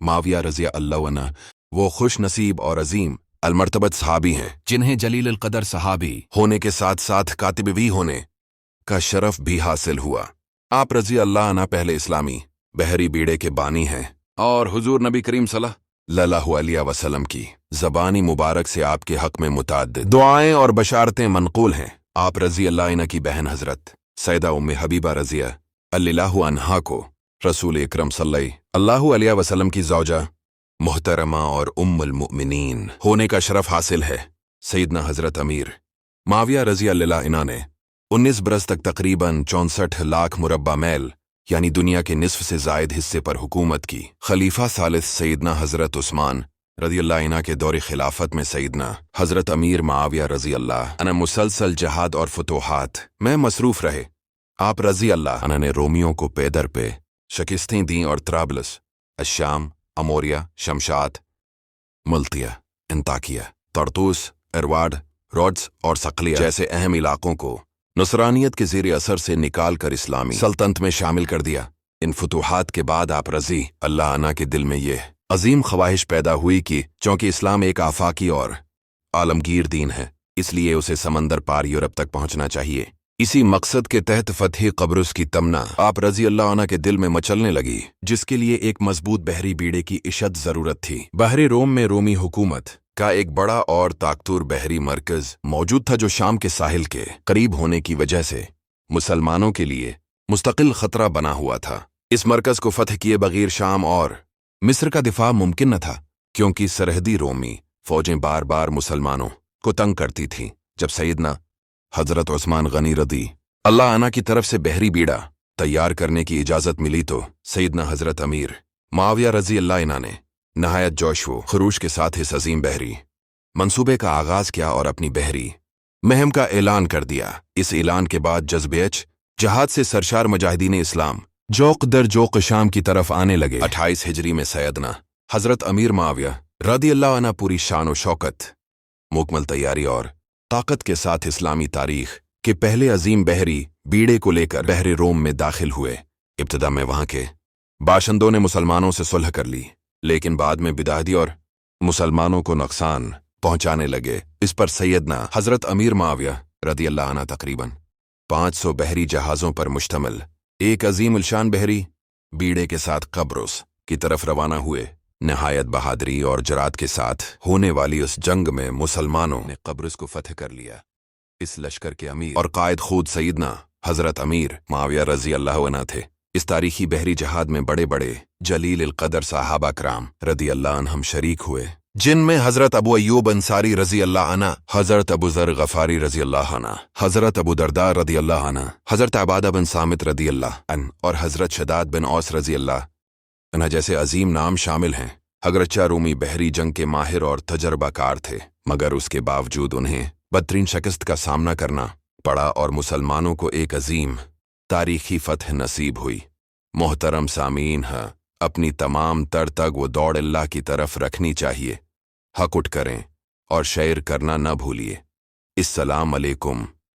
माविया रज़ी अल्लाह अन्हु वो खुश नसीब और अजीम अलमर्तबत सहाबी हैं जिन्हें जलील अल-क़दर सहाबी होने के साथ साथ कातिब भी होने का शरफ भी हासिल हुआ। आप रज़ी अल्लाह अन्हु पहले इस्लामी बहरी बीड़े के बानी हैं और हुजूर नबी करीम सल्लल्लाहु अलैहि वसल्लम की ज़बानी मुबारक से आपके हक़ में मुतअद्दिद दुआएं और बशारतें मनक़ूल हैं। आप रज़ी अल्लाह अन्हा की बहन हज़रत सैयदा उम्मे हबीबा रज़ी अल्लाहु अन्हा को रसूल अकरम सल्लल्लाहु अलैहि वसल्लम की ज़ौजा मुहतरमा और उम्मुल मुमिनीन होने का शरफ हासिल है। सैयदना हज़रत अमीर माविया रज़ी अल्लाह अन्हा ने 19 बरस तक तकरीबन 64 लाख मुरब्बा मैल यानी दुनिया के निस्फ से ज़ायद हिस्से पर हुकूमत की। खलीफा सालिस सैयदना हज़रत उस्मान रज़ी अल्लाह अन्हा के दौर खिलाफत में सैयदना हज़रत अमीर माविया रज़ी अल्लाह अन्हा मुसलसल जहाद और फतूहात में मसरूफ़ रहे। आप रज़ी अल्लाह अन्हा ने रोमियों को पैदर पे शिकस्तें दी और त्राबलस, अशाम, अमोरिया, शमशाद, मुल्तिया, इंताकिया, तर्तूस, इरवाड, रोड्स और सकलिया जैसे अहम इलाकों को नुसरानियत के ज़ेर असर से निकाल कर इस्लामी सल्तनत में शामिल कर दिया। इन फतूहात के बाद आप रज़ी अल्लाह अन्हा के दिल में ये अजीम ख्वाहिश पैदा हुई कि चूँकि इस्लाम एक आफाकी और आलमगीर दीन है, इसलिए उसे समंदर पार यूरोप तक पहुँचना चाहिए। इसी मकसद के तहत फ़तह क़ब्रुस की तमन्ना आप रज़ी अल्लाह अन्हा के दिल में मचलने लगी, जिसके लिए एक मजबूत बहरी बीड़े की इशद ज़रूरत थी। बहरे रोम में रोमी हुकूमत का एक बड़ा और ताकतवर बहरी मरकज़ मौजूद था जो शाम के साहिल के करीब होने की वजह से मुसलमानों के लिए मुस्तकिल ख़तरा बना हुआ था। इस मरकज़ को फ़तह किए बगैर शाम और मिस्र का दिफा मुमकिन न था, क्योंकि सरहदी रोमी फ़ौजें बार बार मुसलमानों को तंग करती थीं। जब सैयदना हज़रत उस्मान गनी रज़ी अल्लाह अन्हा की तरफ से बहरी बीड़ा तैयार करने की इजाज़त मिली तो सैयदना हज़रत अमीर माविया रज़ी अल्लाह अन्हा ने नहायत जोश व खरूश के साथ इस अजीम बहरी मंसूबे का आगाज़ किया और अपनी बहरी महम का ऐलान कर दिया। इस ऐलान के बाद जज्बेच जहाद से सरशार मुजाहिदीन इस्लाम जोक दर जोक शाम की तरफ आने लगे। 28 हिजरी में सैयदना हज़रत अमीर माविया रज़ी अल्लाह अन्हा पूरी शान व शौकत, मुकम्मल तैयारी और ताकत के साथ इस्लामी तारीख के पहले अजीम बहरी बीड़े को लेकर बहरे रोम में दाखिल हुए। इब्तिदा में वहाँ के बाशिंदों ने मुसलमानों से सुलह कर ली, लेकिन बाद में बिदाती और मुसलमानों को नुकसान पहुंचाने लगे। इस पर सैयदना हज़रत अमीर माविया रज़ी अल्लाह अन्हा तकरीबन 500 बहरी जहाज़ों पर मुश्तमिल एक अजीम उलशान बहरी बीड़े के साथ क़ब्रुस की तरफ रवाना हुए। नहायत बहादुरी और जरात के साथ होने वाली उस जंग में मुसलमानों ने क़ब्रुस को फतह कर लिया। इस लश्कर के अमीर और कायद खुद सैयदना हज़रत अमीर माविया रज़ी अल्लाह अन्हा थे। इस तारीखी बहरी जहाद में बड़े बड़े जलील अल-क़दर सहाबा कराम रज़ी अल्लाह अन्हुम शरीक हुए, जिनमें हज़रत अबू अय्यूब अंसारी रज़ी अल्लाह अन्हु, हज़रत अबू ज़र गफ़ारी रज़ी अल्लाह अन्हु, हज़रत अबू दरदा रज़ी अल्लाह अन्हु, हज़रत अबादा बिन सामित रज़ी अल्लाह अन्हु और हज़रत शदाद बिन औस रज़ी अल्लाह अन्हु जैसे अजीम नाम शामिल हैं। अगरचे रूमी बहरी जंग के माहिर और तजर्बाकार थे, मगर उसके बावजूद उन्हें बदतरीन शिकस्त का सामना करना पड़ा और मुसलमानों को एक अजीम तारीखी फ़तह नसीब हुई। मोहतरम सामीन है, अपनी तमाम तर तक वो दौड़ अल्लाह की तरफ रखनी चाहिए। हक उठ करें और शेर करना न भूलिए। इस्सलाम अलैकुम।